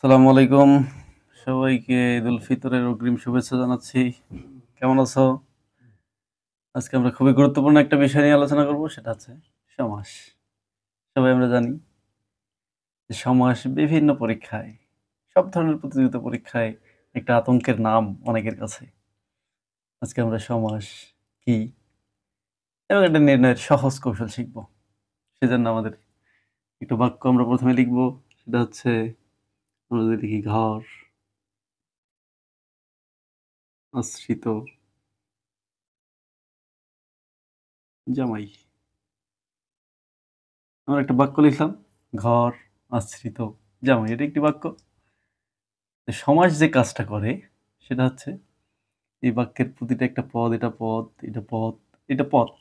আসসালামু আলাইকুম। সবাইকে ঈদুল ফিতরের অগ্রিম শুভেচ্ছা জানাচ্ছি। কেমন আছো? আজকে আমরা খুবই গুরুত্বপূর্ণ একটা বিষয় নিয়ে আলোচনা করব, সেটা হচ্ছে সমাস। সবাই আমরা জানি যে সমাস বিভিন্ন পরীক্ষায়, সব ধরনের প্রতিযোগিতা পরীক্ষায় একটা আতঙ্কের নাম অনেকের কাছে। আজকে আমরা সমাস কি এবং এটা নির্ণয়ের সহজ কৌশল শিখব। সেজন্য আমাদের একটু বাক্য আমরা প্রথমে লিখব, সেটা হচ্ছে আমরা যদি লিখি ঘর আশ্রিত জামাই। আমরা একটা বাক্য লিখলাম, ঘর আশ্রিত জামাই। এটা একটি বাক্য। সমাস যে কাজটা করে সেটা হচ্ছে এই বাক্যের প্রতিটা একটা পদ, এটা পদ, এটা পদ, এটা পথ।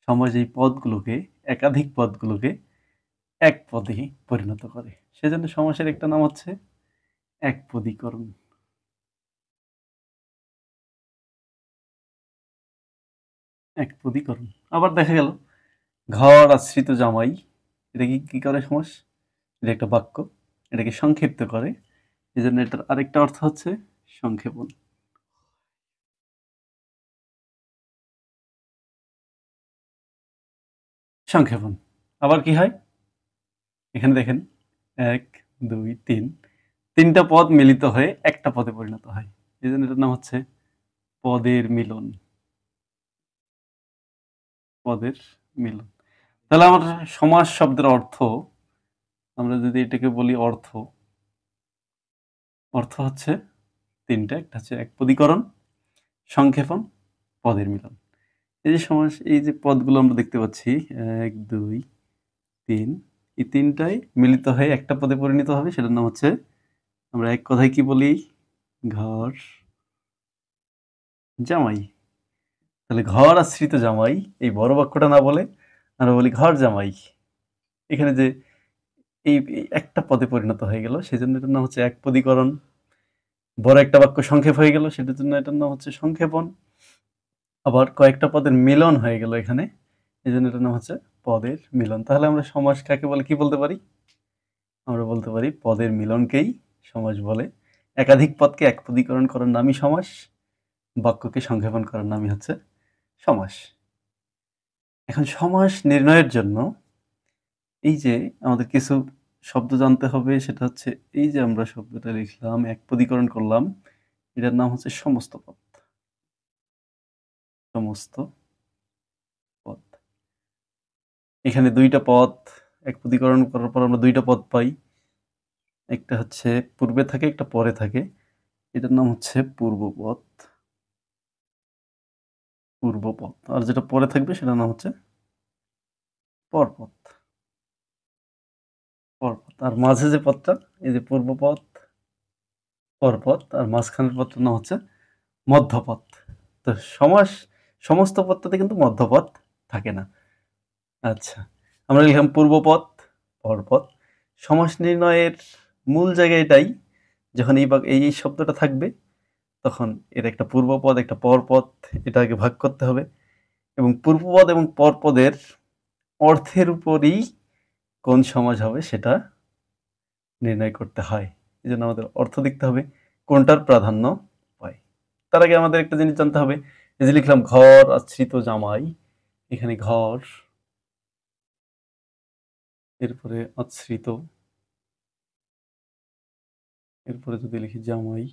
সমাস এই পদগুলোকে, একাধিক পদগুলোকে এক পদে পরিণত করে। সেজন্য সমাসের একটা নাম হচ্ছে একপদীকরণ। একপদীকরণ। আবার দেখা গেল ঘর আশ্রিত জামাই, এটা কি করে সমাস? এটা একটা বাক্য, এটাকে সংক্ষিপ্ত করে। এজন্য এটার আরেকটা অর্থ হচ্ছে সংক্ষেপণ। সংক্ষেপণ। আবার কি হয়? এখানে দেখেন ১, ২, ৩ ৩টা পদ মিলিত হয়ে একটা পদে পরিণত হয়। এজন্য এটার নাম হচ্ছে পদের মিলন। পদের মিলন। তাহলে আমার সমাস শব্দের অর্থ, আমরা যদি এটাকে বলি অর্থ, অর্থ হচ্ছে ৩টা। একটা হচ্ছে একপদীকরণ, সংক্ষেপণ, পদের মিলন। এই যে সমাস, এই যে পদগুলো আমরা দেখতে পাচ্ছি ১, ২, ৩, এই ৩টাই মিলিত হয়ে একটা পদে পরিণত হবে, সেটার নাম হচ্ছে, আমরা এক কথায় কি বলি? ঘর জামাই। তাহলে ঘর আশ্রিত জামাই, এই বড় বাক্যটা না বলে আমরা বলি ঘর জামাই। এখানে যে এই একটা পদে পরিণত হয়ে গেল, সেজন্য এটার নাম হচ্ছে একপদীকরণ। বড় একটা বাক্য সংক্ষেপ হয়ে গেল, সেটার জন্য এটার নাম হচ্ছে সংক্ষেপণ। আবার কয়েকটা পদের মিলন হয়ে গেল এখানে, এই জন্য এটার নাম হচ্ছে পদের মিলন। তাহলে আমরা সমাস কাকে বলে, কি বলতে পারি? আমরা বলতে পারি পদের মিলনকেই সমাস বলে। একাধিক পদকে একপদীকরণ করার নামই সমাস, বাক্যকে সংক্ষেপণ করার নামই হচ্ছে সমাস। এখন সমাস নির্ণয়ের জন্য এই যে আমাদের কিছু শব্দ জানতে হবে, সেটা হচ্ছে এই যে আমরা শব্দটা লিখলাম, একপদীকরণ করলাম, এটার নাম হচ্ছে সমস্ত পদ। সমস্ত পদ। এখানে ২টা পদ একপদীকরণ করার পর আমরা ২টা পদ পাই। একটা হচ্ছে পূর্বে থাকে, একটা পরে থাকে। এটার নাম হচ্ছে পূর্বপদ। পূর্বপদ। আর যেটা পরে থাকবে সেটার নাম হচ্ছে পরপদ। পরপদ। আর মাঝে যে পদটা, এই যে পূর্বপদ, পরপদ, আর মাঝখানের পদটার নাম হচ্ছে মধ্যপদ। তো সমাস সমস্ত পদটাতে কিন্তু মধ্যপদ থাকে না। আচ্ছা, আমরা লিখলাম পূর্বপদ, পরপদ। সমাস নির্ণয়ের মূল জায়গা এটাই, যখন এই শব্দটা থাকবে, তখন এর একটা পূর্বপদ, একটা পরপদ, এটা আগে ভাগ করতে হবে। এবং পূর্বপদ এবং পরপদের অর্থের উপরই কোন সমাস হবে সেটা নির্ণয় করতে হয়। এজন্য আমাদের অর্থ দেখতে হবে কোনটার প্রাধান্য পায়। তার আগে আমাদের একটা জিনিস জানতে হবে, এই যে লিখলাম ঘর আশ্রিত জামাই, এখানে ঘর, এরপরে আশ্রিত, এরপরে যদি লিখি জামাই,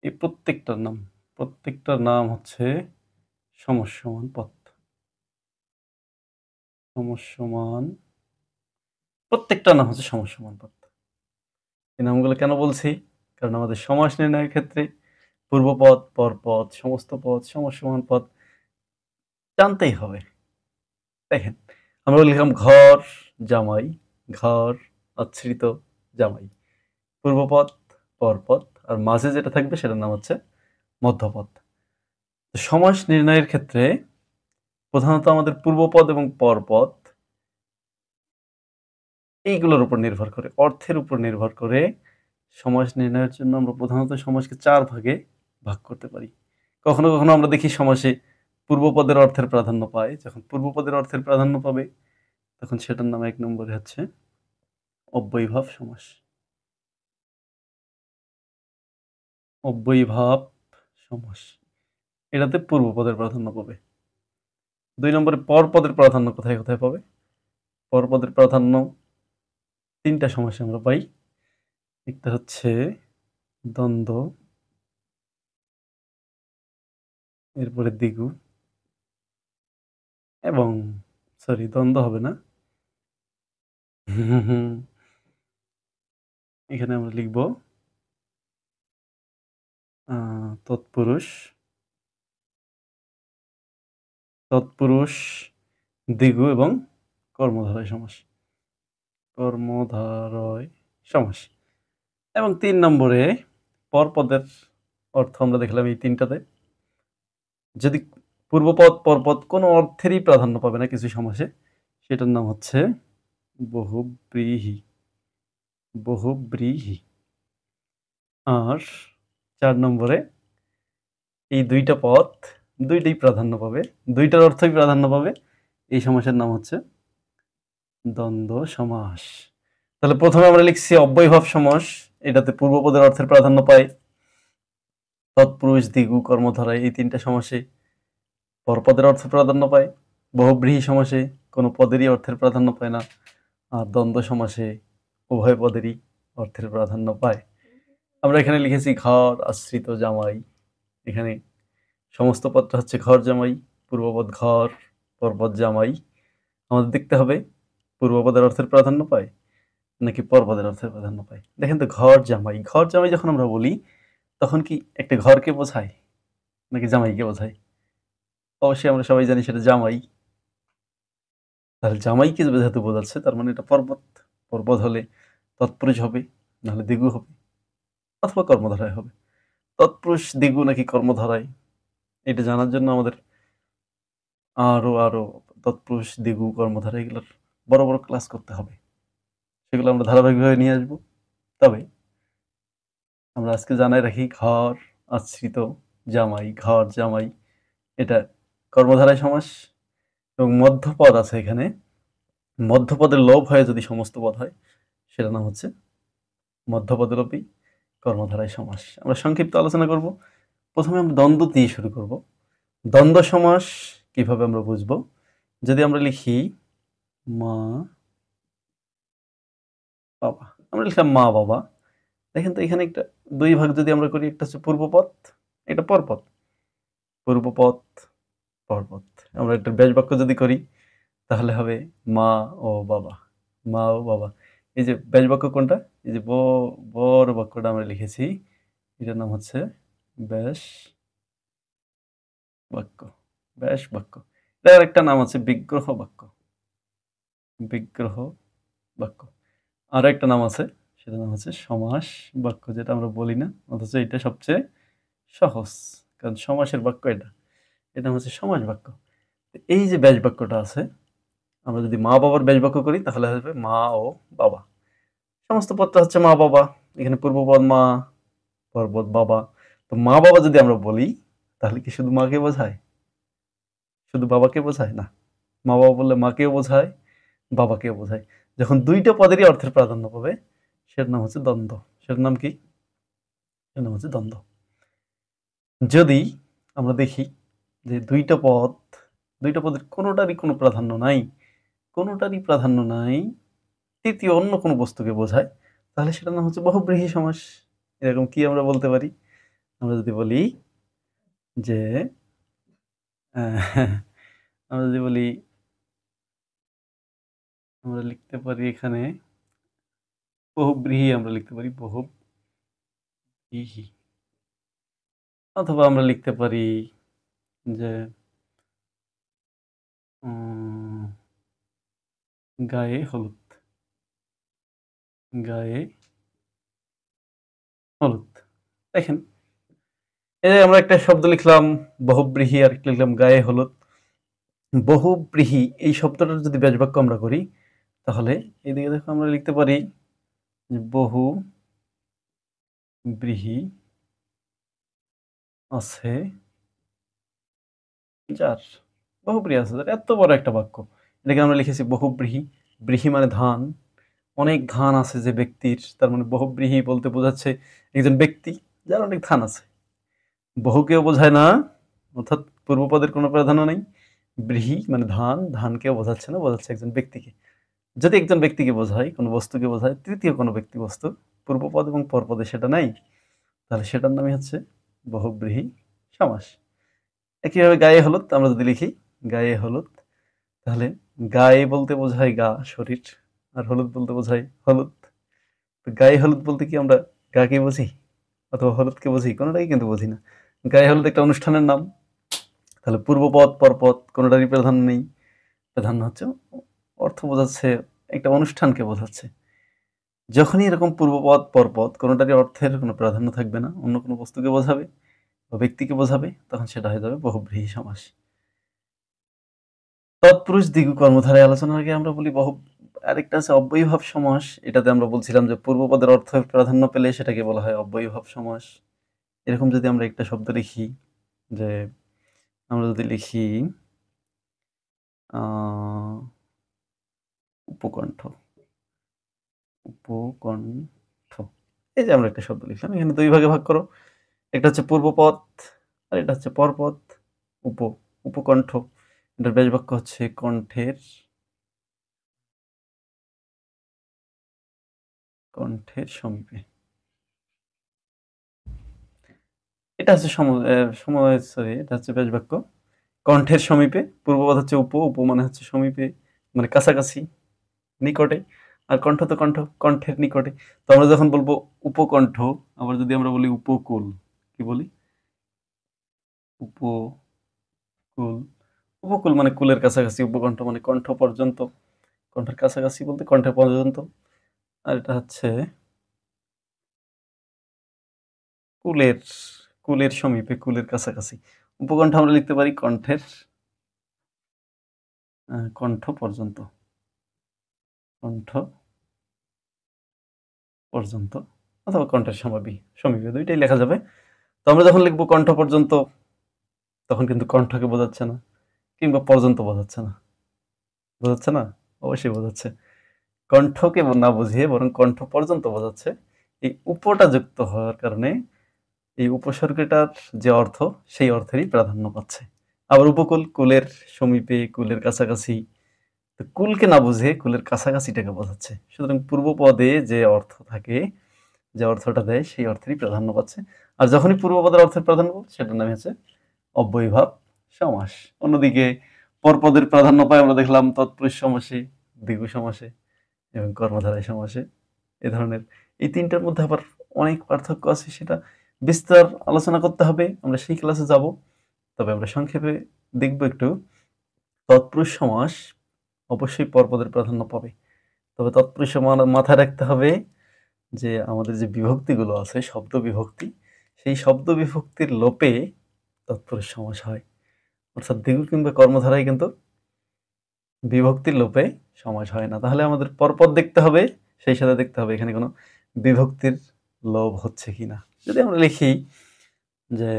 এই প্রত্যেকটার নাম হচ্ছে সমসমান পদ। সমসমান, প্রত্যেকটার নাম হচ্ছে সমসমান পদ। এই নামগুলো কেন বলছি? কারণ আমাদের সমাস নির্ণয়ের ক্ষেত্রে পূর্বপদ, পরপদ, সমস্ত পদ, সমসমান পদ জানতেই হবে। দেখেন, আমরা লিখলাম ঘর জামাই, ঘর আশ্রিত জামাই। পূর্বপদ, পরপদ, আর মাঝে যেটা থাকবে সেটার নাম হচ্ছে মধ্যপদ। সমাস নির্ণয়ের ক্ষেত্রে প্রধানত আমাদের পূর্বপদ এবং পরপদ এইগুলোর উপর নির্ভর করে, অর্থের উপর নির্ভর করে সমাস নির্ণয়ের জন্য আমরা প্রধানত সমাসকে ৪ ভাগে ভাগ করতে পারি। কখনো কখনো আমরা দেখি সমাসে পূর্বপদের অর্থের প্রাধান্য পায়। যখন পূর্বপদের অর্থের প্রাধান্য পাবে, তখন সেটার নাম ১ নম্বরে হচ্ছে অব্যয়ীভাব সমাস। অব্যয়ীভাব সমাস, এটাতে পূর্বপদের প্রাধান্য পাবে। 2 নম্বরে পরপদের প্রাধান্য কোথায় কোথায় পাবে? পরপদের প্রাধান্য 3টা সমাসে আমরা পাই। একটা হচ্ছে দ্বন্দ্ব, এরপরে দ্বিগু এবং দ্বন্দ্ব হবে না। এখানে আমরা লিখব তৎপুরুষ, দ্বিগু এবং কর্মধারয় সমাস। কর্মধারয় সমাস। এবং 3 নম্বরে পরপদের অর্থ আমরা দেখলাম এই 3টাতে। যদি পূর্বপদ পরপদ কোনো অর্থেরই প্রাধান্য পাবে না কিছু সমাসে, সেটার নাম হচ্ছে বহুব্রীহি। বহুব্রীহি। আর 4 নম্বরে এই 2টা পদ 2টাই প্রাধান্য পাবে, 2টার অর্থই প্রাধান্য পাবে। এই সমাসের নাম হচ্ছে দ্বন্দ্ব সমাস। তাহলে প্রথমে আমরা লিখছি অব্যয়ীভাব সমাস, এটাতে পূর্বপদের অর্থের প্রাধান্য পায়। তৎপুরুষ, দ্বিগু, কর্মধারয় এই 3টা সমাসে পরপদের অর্থ প্রাধান্য পায়। বহুব্রীহি সমাসে কোনো পদেরই অর্থের প্রাধান্য পায় না। আর দ্বন্দ্ব সমাসে উভয় পদেরই অর্থের প্রাধান্য পায়। আমরা এখানে লিখেছি ঘর আশ্রিত জামাই। এখানে সমস্ত পদটা হচ্ছে ঘর জামাই, পূর্বপদ ঘর, পরপদ জামাই। আমাদের দেখতে হবে পূর্বপদের অর্থের প্রাধান্য পায় নাকি পরপদের অর্থের প্রাধান্য পায়। দেখেন তো, ঘর জামাই, ঘর জামাই যখন আমরা বলি তখন কি একটা ঘরকে বোঝায় নাকি জামাইকে বোঝায়? অবশ্যই আমরা সবাই জানি সেটা জামাই। তাহলে জামাইকে যেহেতু বোঝাচ্ছে, তার মানে এটা পরপদ। পরপদ হলে তৎপুরুষ হবে, নাহলে দ্বিগু হবে, অথবা কর্মধারায় হবে। তৎপুরুষ দ্বিগু নাকি কর্মধারায়, এটা জানার জন্য আমাদের আরো তৎপুরুষ দ্বিগু কর্মধারা এগুলোর বড় বড় ক্লাস করতে হবে। সেগুলো আমরা ধারাবাহিকভাবে নিয়ে আসবো। তবে আমরা আজকে জানাই রাখি, ঘর আশ্রিত জামাই, ঘর জামাই, এটা কর্মধারায় সমাস। এবং মধ্যপদ আছে এখানে, মধ্যপদের লোভ হয়ে যদি সমস্ত পদ হয়, সেটা নাম হচ্ছে মধ্যপদলোপী কর্মধারায় সমাস। আমরা সংক্ষিপ্ত আলোচনা করব। প্রথমে আমরা দ্বন্দ্ব দিয়ে শুরু করব। দ্বন্দ্ব সমাস কিভাবে আমরা বুঝবো? যদি আমরা লিখি মা বাবা, আমরা লিখলাম মা বাবা। দেখেন তো, এখানে একটা 2 ভাগ যদি আমরা করি, একটা হচ্ছে পূর্বপদ, এটা পরপদ। পূর্বপদ পরপদ। আমরা একটা ব্যাস বাক্য যদি করি তাহলে হবে মা ও বাবা, মা ও বাবা। এই যে ব্যাস বাক্য কোনটা, এই যে বড় বাক্যটা আমরা লিখেছি, এটার নাম হচ্ছে ব্যাস বাক্য। ব্যাস বাক্য। এটার একটা নাম আছে বিগ্রহ বাক্য। বিগ্রহ বাক্য। আর একটা নাম আছে, সেটার নাম হচ্ছে সমাস বাক্য, যেটা আমরা বলি না, অথচ এটা সবচেয়ে সহজ, কারণ সমাসের বাক্য এটা। এটা হচ্ছে সমাস বাক্য। এই যে ব্যাস বাক্যটা আছে, আমরা যদি মা বাবার ব্যাস বাক্য করি তাহলে হবে মা ও বাবা। সমস্ত পদটা হচ্ছে মা বাবা। এখানে পূর্বপদ মা, পরপদ বাবা। তো মা বাবা যদি আমরা বলি তাহলে কি শুধু মাকে বোঝায়, শুধু বাবাকে বোঝায়? না, মা বাবা বললে মাকেও বোঝায়, বাবাকেও বোঝায়। যখন 2টা পদেরই অর্থের প্রাধান্য পাবে, সেটার নাম হচ্ছে দ্বন্দ্ব। সেটার নাম কি? সেটার নাম হচ্ছে দ্বন্দ্ব। যদি আমরা দেখি যে 2টা পদের কোনোটারই কোনো প্রাধান্য নাই, কোনোটারই প্রাধান্য নাই, তৃতীয় অন্য কোনো বস্তুকে বোঝায়, তাহলে সেটার নাম হচ্ছে বহুব্রীহি সমাস। এরকম কি আমরা বলতে পারি? আমরা যদি বলি যে আমরা যদি বলি, আমরা লিখতে পারি এখানে বহুব্রীহি, আমরা লিখতে পারি বহুব্রীহি। অথবা আমরা লিখতে পারি যে গায়ে হলুদ, গায়ে হলুদ। দেখেন, এই যে আমরা একটা শব্দ লিখলাম বহুব্রীহি, আর একটা লিখলাম গায়ে হলুদ। বহুব্রীহি এই শব্দটার যদি ব্যাস বাক্য আমরা করি, তাহলে এদিকে দেখো আমরা লিখতে পারি যে বহু ব্রীহি আছে যার, বহুব্রীহি আছে যার, এত বড় একটা বাক্য। এটাকে আমরা লিখেছি বহুব্রীহি। ব্রীহি মানে ধান, অনেক ধান আছে যে ব্যক্তির, তার মানে বহুব্রীহি বলতে বোঝাচ্ছে একজন ব্যক্তি। যার অনেক ধান আছে। বহুকেও বোঝায় না, অর্থাৎ পূর্বপদের কোনো প্রাধান্য নেই। ব্রীহি মানে ধান, ধানকেও বোঝাচ্ছে না, বোঝাচ্ছে একজন ব্যক্তিকে। যদি একজন ব্যক্তিকে বোঝায়, কোনো বস্তুকে বোঝায়, তৃতীয় কোনো ব্যক্তি বস্তু, পূর্বপদ এবং পরপদে সেটা নাই, তাহলে সেটার নামই হচ্ছে বহুব্রীহি সমাস। একইভাবে গায়ে হলুদ আমরা যদি লিখি গায়ে হলুদ, তাহলে গায়ে বলতে বোঝায় গা, শরীর, আর হলুদ বলতে বোঝায় হলুদ। তো গায়ে হলুদ বলতে কি আমরা গাকে বুঝি অথবা হলুদকে বুঝি? কোনোটাই কিন্তু বুঝি না। গায়ে হলুদ একটা অনুষ্ঠানের নাম। তাহলে পূর্বপদ পরপদ কোনোটারই প্রাধান্য নেই। প্রাধান্য হচ্ছে অর্থ বোঝাচ্ছে, একটা অনুষ্ঠানকে বোঝাচ্ছে। যখনই এরকম পূর্বপদ পরপদ কোনোটারই অর্থের কোনো প্রাধান্য থাকবে না, অন্য কোনো বস্তুকে বোঝাবে বা ব্যক্তিকে বোঝাবে, তখন সেটা হয়ে যাবে বহুব্রীহি সমাস। তৎপুরুষ দ্বিগু কর্মধারায় আলোচনার আগে আমরা বলি আরেকটা আছে অব্যয়ীভাব সমাস। এটাতে আমরা বলছিলাম যে পূর্বপদের অর্থ প্রাধান্য পেলে সেটাকে বলা হয় অব্যয়ীভাব সমাস। এরকম যদি আমরা একটা শব্দ লিখি, যে আমরা যদি লিখি উপকণ্ঠ, উপকণ্ঠ, এই যে আমরা একটা শব্দ লিখলাম, এখানে দুই ভাগে ভাগ করো। একটা হচ্ছে পূর্বপদ আর এটা হচ্ছে পরপদ। উপকণ্ঠ, এটার ব্যাস বাক্য হচ্ছে কণ্ঠের সমীপে। এটা হচ্ছে সরি, এটা হচ্ছে ব্যাস বাক্য কণ্ঠের সমীপে। পূর্বপদ হচ্ছে উপ মানে হচ্ছে সমীপে, মানে কাছাকাছি, নিকটে। আর কণ্ঠ তো কণ্ঠের নিকটে। তো আমরা যখন বলবো উপকণ্ঠ, আবার যদি আমরা বলি উপকূল, কি বলি? উপকূল। উপকূল মানে কুলের কাছাকাছি, উপকণ্ঠ মানে কণ্ঠ পর্যন্ত, কণ্ঠের কাছাকাছি বলতে কণ্ঠের পর্যন্ত। আর এটা হচ্ছে কুলের, কুলের সমীপে, কুলের কাছাকাছি। উপকণ্ঠ আমরা লিখতে পারি কণ্ঠ পর্যন্ত, কণ্ঠ পর্যন্ত, অথবা কণ্ঠের সমীপে, দুইটাই লেখা যাবে। তো আমরা যখন লিখবো কণ্ঠ পর্যন্ত, তখন কিন্তু কণ্ঠকে বোঝাচ্ছে না, কিংবা পর্যন্ত বোঝাচ্ছে না। বোঝাচ্ছে না? অবশ্যই বোঝাচ্ছে। কণ্ঠকে না বুঝিয়ে বরং কণ্ঠ পর্যন্ত বোঝাচ্ছে। এই উপটা যুক্ত হওয়ার কারণে এই উপসর্গটার যে অর্থ, সেই অর্থেরই প্রাধান্য পাচ্ছে। আবার উপকূল, কুলের সমীপে, কুলের কাছাকাছি। তো কুলকে না বুঝে কুলের কাছাকাছিটাকে বোঝাচ্ছে। সুতরাং পূর্বপদে যে অর্থ থাকে, যে অর্থটা দেয়, সেই অর্থেরই প্রাধান্য পাচ্ছে। আর যখনই পূর্বপদের অর্থের প্রাধান্য পাচ্ছে, সেটার নাম হচ্ছে অব্যয়ীভাব সমাস। অন্যদিকে পরপদের প্রাধান্য পায় আমরা দেখলাম তৎপুরুষ সমাসে, দ্বিগু সমাসে এবং কর্মধারয় সমাসে। এ ধরনের এই তিনটার মধ্যে আবার অনেক পার্থক্য আছে, সেটা বিস্তার আলোচনা করতে হবে, আমরা সেই ক্লাসে যাব। তবে আমরা সংক্ষেপে দেখব একটু। তৎপুরুষ সমাস অবশ্যই পরপদের প্রাধান্য পাবে, তবে তৎপুরুষ সমাস মাথায় রাখতে হবে যে আমাদের যে বিভক্তিগুলো আছে, শব্দ বিভক্তি, সেই শব্দ বিভক্তির লোপে তৎপুরুষ সমাস হয়। অর্থাৎ দ্বিগু কিংবা কর্মধারায় কিন্তু বিভক্তির লোপে সমাস হয় না। তাহলে আমাদের পরপদ দেখতে হবে, সেই সাথে দেখতে হবে এখানে কোনো বিভক্তির লোপ হচ্ছে কিনা। যদি আমরা লিখি যে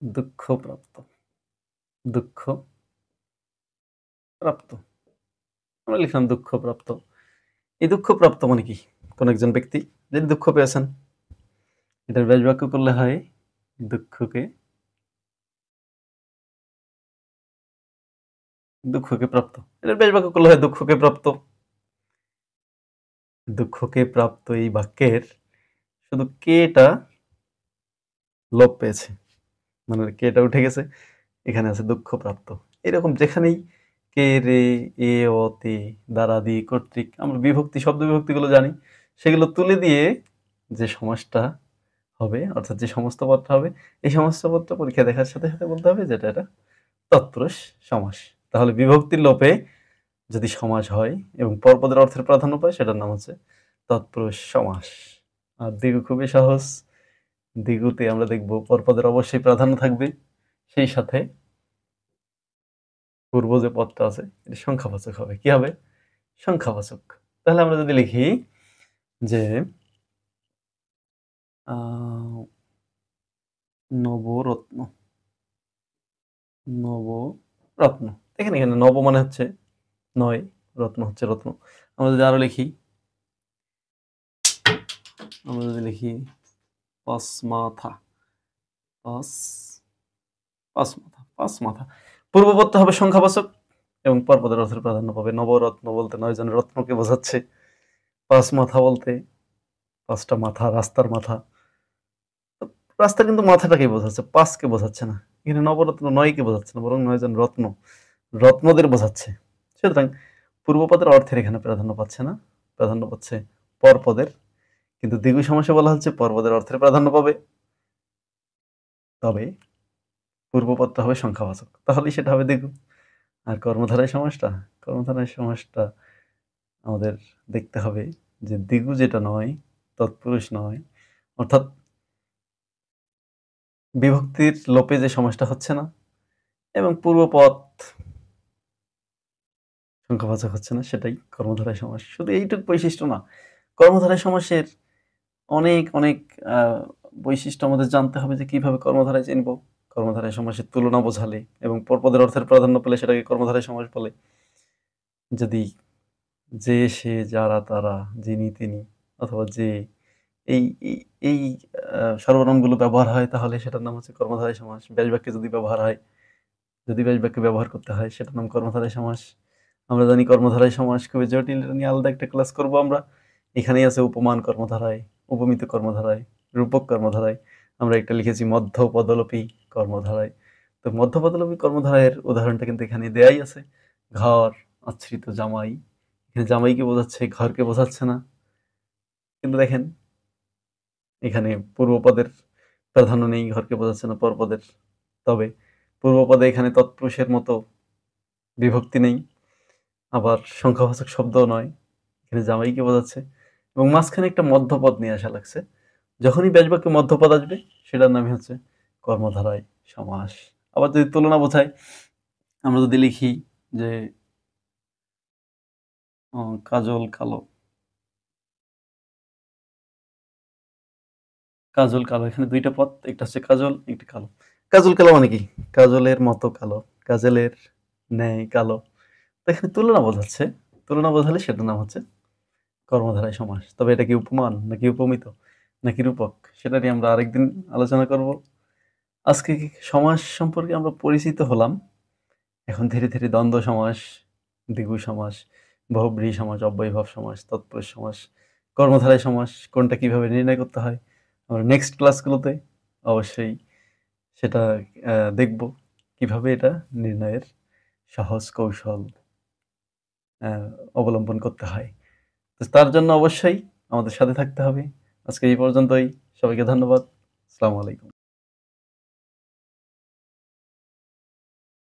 দুঃখপ্রাপ্ত, দুঃখপ্রাপ্ত, আমরা লিখলাম দুঃখপ্রাপ্ত। এই দুঃখপ্রাপ্ত মানে কি? কোন একজন ব্যক্তি যিনি দুঃখ পেয়েছেন, এটার ব্যাস বাক্য করলে হয় দুঃখকে প্রাপ্ত। এটার ব্যাস বাক্য করলে হয় দুঃখকে প্রাপ্ত। দুঃখকে প্রাপ্ত এই বাক্যের শুধু কেটা লোপ পেয়েছে, মানে কেটা উঠে গেছে, এখানে আছে দুঃখপ্রাপ্ত। এরকম যেখানেই কে, রে, এ, অ, তে, দ্বারা, দি, কর্তৃক, আমরা বিভক্তি, শব্দ বিভক্তিগুলো জানি, সেগুলো তুলে দিয়ে যে সমাসটা হবে, অর্থাৎ যে সমস্ত পদটা হবে, এই সমস্ত পদটা পরীক্ষা দেখার সাথে সাথে বলতে হবে যেটা এটা তৎপুরুষ সমাস। তাহলে বিভক্তির লোপে যদি সমাস হয় এবং পরপদের অর্থের প্রাধান্য পায়, সেটার নাম হচ্ছে তৎপুরুষ সমাস। আর দ্বিগু খুবই সহজ। দ্বিগুতে আমরা দেখব পরপদের অবশ্যই প্রাধান্য থাকবে, সেই সাথে পূর্ব যে পদটা আছে এটা সংখ্যাবাচক হবে। কি হবে? সংখ্যাবাচক। তাহলে আমরা যদি লিখি যে নবরত্ন, নবরত্ন, এখানে নব মানে হচ্ছে নয়, রত্ন হচ্ছে রত্ন। আমরা যদি আরো লিখি আমরা যদি লিখি পাঁচ মাথা, পাঁচ পাঁচ মাথা, পাঁচ মাথা। পূর্বপদটা হবে সংখ্যাবাচক এবং পরপদের অর্থের প্রাধান্য পাবে। নবরত্ন বলতে ৯ জন রত্নকে বোঝাচ্ছে। পাঁচ মাথা বলতে ৫টা মাথা, রাস্তার মাথা। তো রাস্তা কিন্তু মাথাটাকেই বোঝাচ্ছে, ৫ কে বোঝাচ্ছে না। এখানে নবরত্ন ৯ কে বোঝাচ্ছে না, বরং ৯ জন রত্নদের বোঝাচ্ছে। সুতরাং পূর্বপদের অর্থের এখানে প্রাধান্য পাচ্ছে না, প্রাধান্য পাচ্ছে পরপদের। কিন্তু দ্বিগু সমাসে বলা হচ্ছে পরপদের অর্থের প্রাধান্য পাবে, তবে পূর্বপদটা হবে সংখ্যাবাচক, তাহলেই সেটা হবে দ্বিগু। আর কর্মধারয় সমাসটা আমাদের দেখতে হবে যে দ্বিগু যেটা নয়, তৎপুরুষ নয়, অর্থাৎ বিভক্তির লোপে যে সমাসটা হচ্ছে না এবং পূর্বপদ সংখ্যাবাচক হচ্ছে না, সেটাই কর্মধারয় সমাস। শুধু এইটুক বৈশিষ্ট্য না, কর্মধারয় সমাসের অনেক বৈশিষ্ট্য আমাদের জানতে হবে যে কিভাবে কর্মধারায় চিনব। কর্মধারয় সমাসের তুলনা বোঝালে এবং পরপদের অর্থের প্রাধান্য পেলে সেটাকে কর্মধারয় সমাস বলে। যদি যে, সে, যারা, তারা, যিনি, তিনি অথবা যে এই এই এই সর্বনামগুলো ব্যবহার হয় তাহলে সেটার নাম হচ্ছে কর্মধারয় সমাস। ব্যাস বাক্যে যদি ব্যাস বাক্যে ব্যবহার করতে হয় সেটার নাম কর্মধারয় সমাস। আমরা জানি কর্মধারয় সমাস খুবই জটিল, এটা নিয়ে আলাদা একটা ক্লাস করব আমরা। এখানেই আছে উপমান কর্মধারায়, উপমিত কর্মধারায়, রূপক কর্মধারায়। আমরা একটা লিখেছি মধ্য পদলোপী কর্মধারায়। তো মধ্য পদলোপী কর্মধারায়ের উদাহরণটা কিন্তু এখানে দেয়াই আছে। ঘর, আশ্রিত, জামাই। এখানে জামাইকে বোঝাচ্ছে, ঘরকে বোঝাচ্ছে না। কিন্তু দেখেন এখানে পূর্বপদের প্রাধান্য নেই, ঘরকে বোঝাচ্ছে না পরপদের। তবে পূর্বপদে এখানে তৎপুরুষের মতো বিভক্তি নেই, আবার সংখ্যাবাচক শব্দও নয়, এখানে জামাইকে বোঝাচ্ছে এবং মাঝখানে একটা মধ্যপদ নিয়ে আসা লাগছে। যখনই ব্যাস বাক্যে মধ্যপদ আসবে সেটার নামই হচ্ছে কর্মধারয় সমাস। আবার যদি তুলনা বোঝায়, আমরা যদি লিখি যে কাজল কালো, কাজল কালো, এখানে দুইটা পদ, একটা হচ্ছে কাজল, একটা কালো। কাজল কালো মানে কি? কাজলের মতো কালো, কাজলের ন্যায় কালো। তো এখানে তুলনা বোঝাচ্ছে, তুলনা বোঝালে সেটার নাম হচ্ছে কর্মধারয় সমাস। তবে এটা কি উপমান নাকি উপমিত নাকি রূপক, সেটা নিয়ে আমরা আরেকদিন আলোচনা করব। আজকে সমাস সম্পর্কে আমরা পরিচিত হলাম। এখন ধীরে ধীরে দ্বন্দ্ব সমাস, দ্বিগু সমাস, বহুব্রীহি সমাস, অব্যয়ীভাব সমাস, তৎপুরুষ সমাস, কর্মধারয় সমাস কোনটা কিভাবে নির্ণয় করতে হয় আমরা নেক্সট ক্লাসগুলোতে অবশ্যই সেটা দেখব, কিভাবে এটা নির্ণয়ের সহজ কৌশল অবলম্বন করতে হয়। তো তার জন্য অবশ্যই আমাদের সাথে থাকতে হবে। আজকে এই পর্যন্তই। সবাইকে ধন্যবাদ। আসসালামু আলাইকুম।